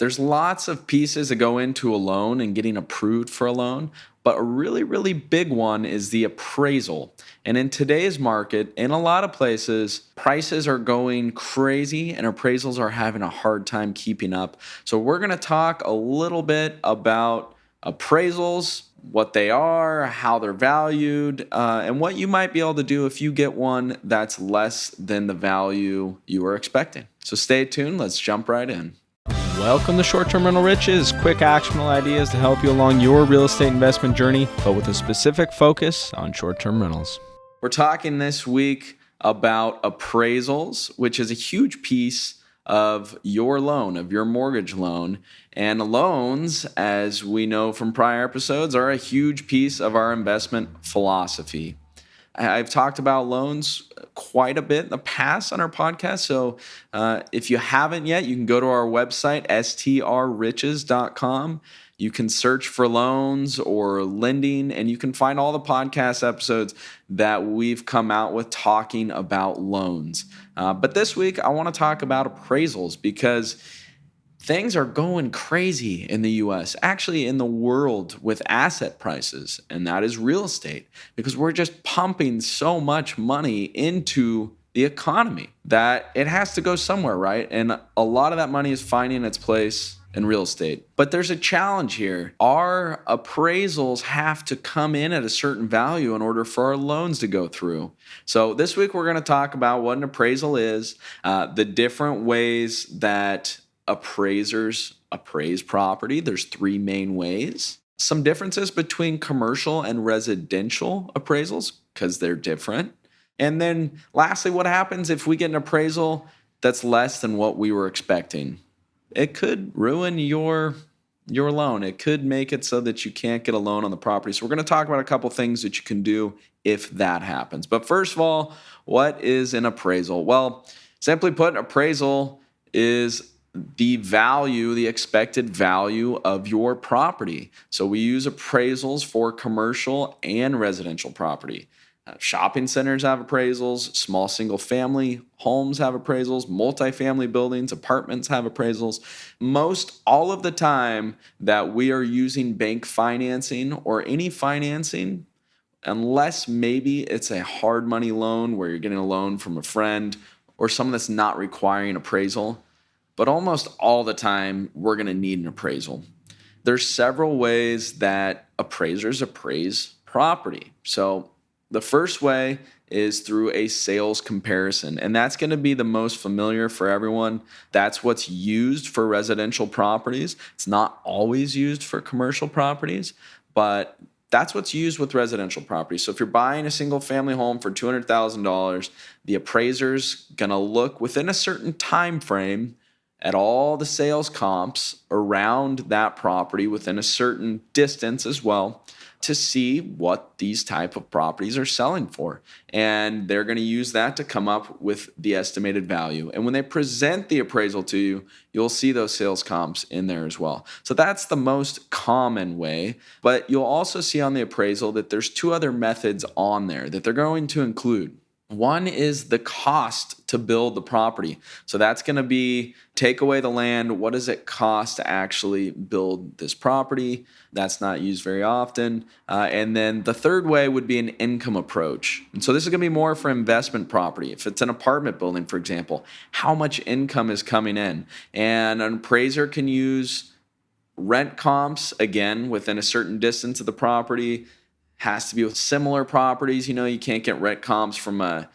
There's lots of pieces that go into a loan and getting approved for a loan, but a really, really big one is the appraisal. And in today's market, in a lot of places, prices are going crazy and appraisals are having a hard time keeping up. So we're going to talk a little bit about appraisals, what they are, how they're valued, and what you might be able to do if you get one that's less than the value you were expecting. So stay tuned. Let's jump right in. Welcome to Short-Term Rental Riches, quick actionable ideas to help you along your real estate investment journey, but with a specific focus on short-term rentals. We're talking this week about appraisals, which is a huge piece of your loan, of your mortgage loan. And loans, as we know from prior episodes, are a huge piece of our investment philosophy. I've talked about loans quite a bit in the past on our podcast. So if you haven't yet, you can go to our website, strriches.com. You can search for loans or lending, and you can find all the podcast episodes that we've come out with talking about loans. But this week, I want to talk about appraisals because things are going crazy in the U.S., actually in the world with asset prices, and that is real estate, because we're just pumping so much money into the economy that it has to go somewhere, right? And a lot of that money is finding its place in real estate. But there's a challenge here. Our appraisals have to come in at a certain value in order for our loans to go through. So this week we're going to talk about what an appraisal is, the different ways that appraisers appraise property. There's three main ways. Some differences between commercial and residential appraisals because they're different. And then lastly, what happens if we get an appraisal that's less than what we were expecting? It could ruin your loan. It could make it so that you can't get a loan on the property. So we're going to talk about a couple things that you can do if that happens. But first of all, what is an appraisal? Well, simply put, an appraisal is the value, the expected value of your property. So we use appraisals for commercial and residential property. Shopping centers have appraisals, small single family homes have appraisals, multifamily buildings, apartments have appraisals. Most all of the time that we are using bank financing or any financing, unless maybe it's a hard money loan where you're getting a loan from a friend or someone that's not requiring appraisal, but almost all the time, we're going to need an appraisal. There's several ways that appraisers appraise property. So the first way is through a sales comparison, and that's going to be the most familiar for everyone. That's what's used for residential properties. It's not always used for commercial properties, but that's what's used with residential property. So if you're buying a single family home for $200,000, the appraiser's going to look within a certain time frame at all the sales comps around that property within a certain distance as well to see what these type of properties are selling for. And they're going to use that to come up with the estimated value. And when they present the appraisal to you, you'll see those sales comps in there as well. So that's the most common way. But you'll also see on the appraisal that there's two other methods on there that they're going to include. One is the cost to build the property. So that's going to be take away the land. What does it cost to actually build this property? That's not used very often. And then the third way would be an income approach. And so this is going to be more for investment property. If it's an apartment building, for example, how much income is coming in? And an appraiser can use rent comps, again, within a certain distance of the property. Has to be with similar properties. You know, you can't get rent comps from a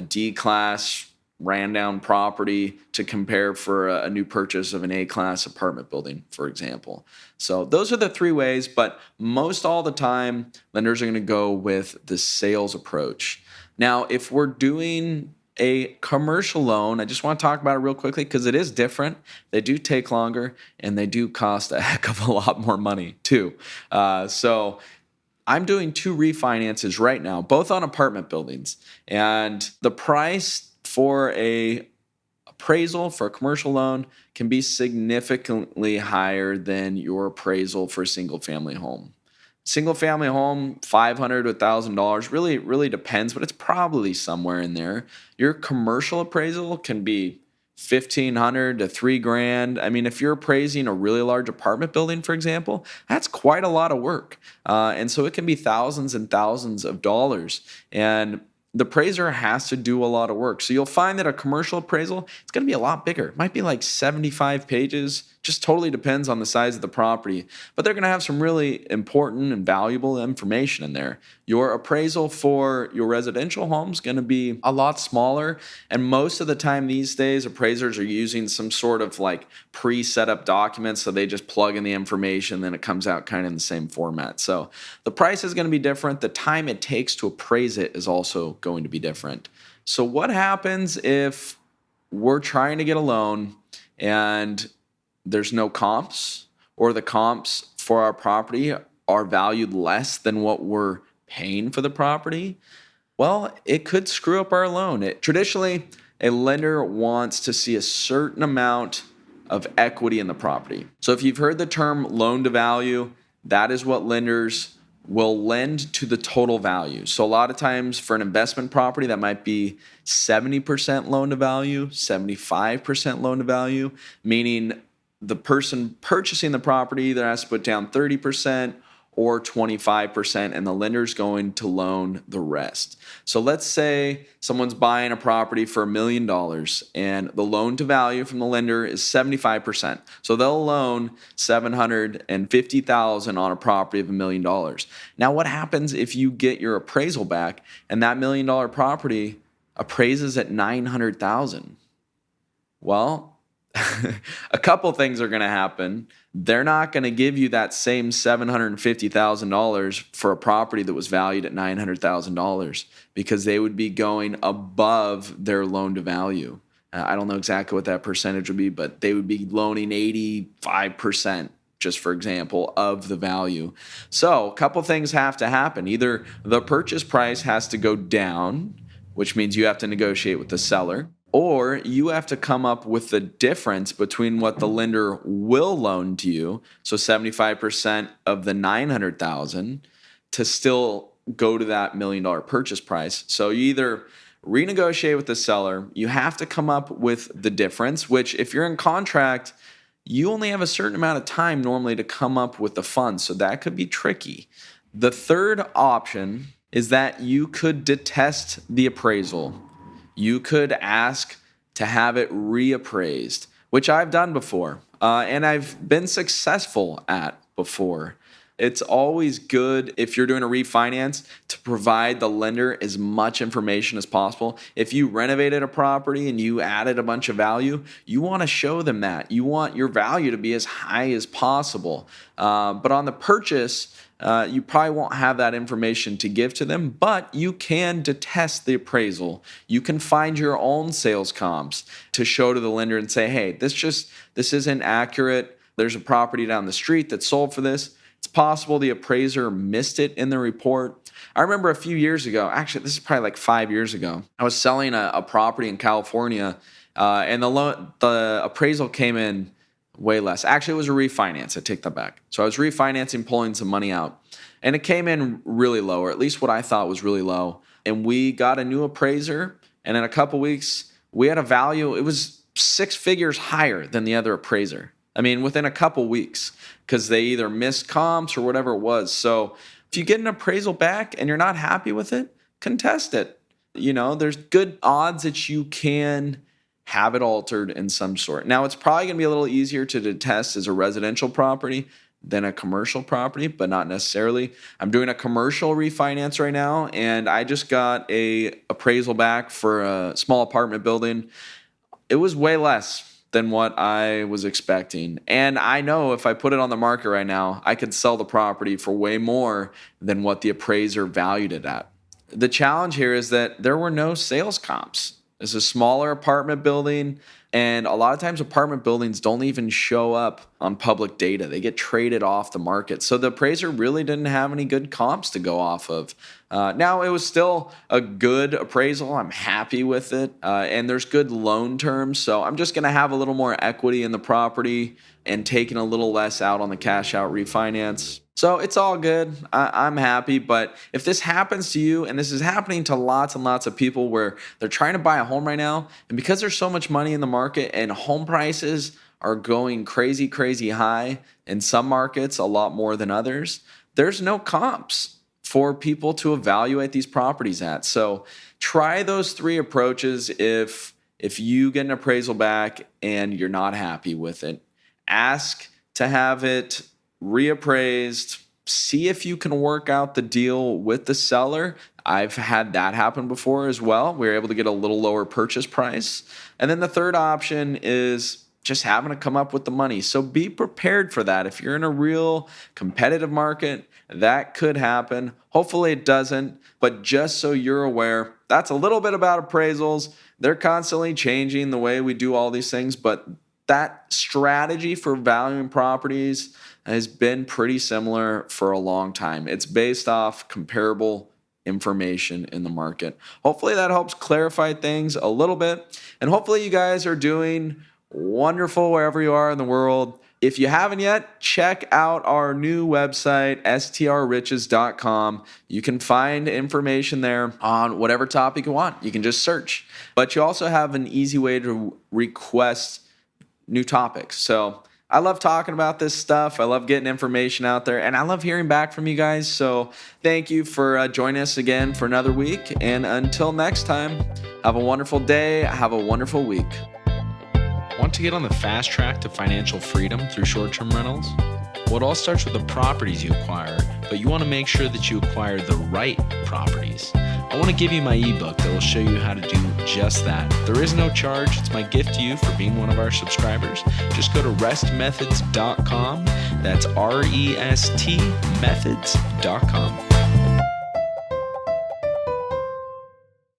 D-class ran down property to compare for a new purchase of an A-class apartment building, for example. So those are the three ways, but most all the time, lenders are going to go with the sales approach. Now, if we're doing a commercial loan, I just want to talk about it real quickly because it is different. They do take longer and they do cost a heck of a lot more money too. So I'm doing two refinances right now, both on apartment buildings. And the price for a appraisal for a commercial loan can be significantly higher than your appraisal for a single family home. Single family home, $500 to $1,000, really depends, but it's probably somewhere in there. Your commercial appraisal can be $1,500 to $3,000. I mean, if you're appraising a really large apartment building, for example, that's quite a lot of work. And so it can be thousands and thousands of dollars. And the appraiser has to do a lot of work. So you'll find that a commercial appraisal, it's going to be a lot bigger. It might be like 75 pages, just totally depends on the size of the property. But they're going to have some really important and valuable information in there. Your appraisal for your residential home is going to be a lot smaller. And most of the time these days, appraisers are using some sort of like pre-set up documents. So they just plug in the information, then it comes out kind of in the same format. So the price is going to be different. The time it takes to appraise it is also going to be different. So what happens if we're trying to get a loan and there's no comps, or the comps for our property are valued less than what we're paying for the property? Well, it could screw up our loan. Traditionally, a lender wants to see a certain amount of equity in the property. So if you've heard the term loan to value, that is what lenders will lend to the total value. So a lot of times for an investment property, that might be 70% loan to value, 75% loan to value, meaning the person purchasing the property either has to put down 30% or 25%, and the lender's going to loan the rest. So let's say someone's buying a property for $1 million, and the loan to value from the lender is 75%. So they'll loan $750,000 on a property of $1 million. Now, what happens if you get your appraisal back and that $1 million property appraises at $900,000? Well, a couple things are going to happen. They're not going to give you that same $750,000 for a property that was valued at $900,000 because they would be going above their loan to value. I don't know exactly what that percentage would be, but they would be loaning 85%, just for example, of the value. So a couple things have to happen. Either the purchase price has to go down, which means you have to negotiate with the seller, or you have to come up with the difference between what the lender will loan to you, so 75% of the $900,000, to still go to that $1 million purchase price. So you either renegotiate with the seller, you have to come up with the difference, which if you're in contract, you only have a certain amount of time normally to come up with the funds, so that could be tricky. The third option is that you could detest the appraisal. You could ask to have it reappraised, which I've done before, and I've been successful at before. It's always good if you're doing a refinance to provide the lender as much information as possible. If you renovated a property and you added a bunch of value, you want to show them that. You want your value to be as high as possible. But on the purchase, you probably won't have that information to give to them, but you can detest the appraisal. You can find your own sales comps to show to the lender and say, hey, this isn't accurate. There's a property down the street that sold for this. It's possible the appraiser missed it in the report. I remember a few years ago, actually, this is probably like 5 years ago, I was selling a property in California, and the appraisal came in way less. Actually, it was a refinance. I take that back. So I was refinancing, pulling some money out, and it came in really low, or at least what I thought was really low. And we got a new appraiser, and in a couple weeks, we had a value. It was 6 figures higher than the other appraiser. I mean, within a couple weeks, because they either missed comps or whatever it was. So if you get an appraisal back and you're not happy with it, contest it. You know, there's good odds that you can have it altered in some sort. Now, it's probably going to be a little easier to detest as a residential property than a commercial property, but not necessarily. I'm doing a commercial refinance right now, and I just got a appraisal back for a small apartment building. It was way less than what I was expecting. And I know if I put it on the market right now, I could sell the property for way more than what the appraiser valued it at. The challenge here is that there were no sales comps. It's a smaller apartment building, and a lot of times apartment buildings don't even show up on public data. They get traded off the market. So the appraiser really didn't have any good comps to go off of. Now, it was still a good appraisal. I'm happy with it. And there's good loan terms. So I'm just going to have a little more equity in the property and taking a little less out on the cash out refinance. So it's all good. I'm happy. But if this happens to you, and this is happening to lots and lots of people where they're trying to buy a home right now, and because there's so much money in the market and home prices are going crazy, crazy high in some markets, a lot more than others, there's no comps for people to evaluate these properties at. So try those 3 approaches if you get an appraisal back and you're not happy with it. Ask to have it reappraised. See if you can work out the deal with the seller. I've had that happen before as well. We were able to get a little lower purchase price. And then the third option is just having to come up with the money. So be prepared for that. If you're in a real competitive market, that could happen. Hopefully it doesn't, but just so you're aware, that's a little bit about appraisals. They're constantly changing the way we do all these things, but that strategy for valuing properties has been pretty similar for a long time. It's based off comparable information in the market. Hopefully that helps clarify things a little bit, and hopefully you guys are doing wonderful wherever you are in the world. If you haven't yet, check out our new website, strriches.com. You can find information there on whatever topic you want. You can just search. But you also have an easy way to request new topics. So I love talking about this stuff. I love getting information out there, and I love hearing back from you guys. So thank you for joining us again for another week. And until next time, have a wonderful day. Have a wonderful week. Want to get on the fast track to financial freedom through short-term rentals? Well, it all starts with the properties you acquire, but you want to make sure that you acquire the right properties. I want to give you my ebook that will show you how to do just that. There is no charge. It's my gift to you for being one of our subscribers. Just go to restmethods.com. That's REST methods.com.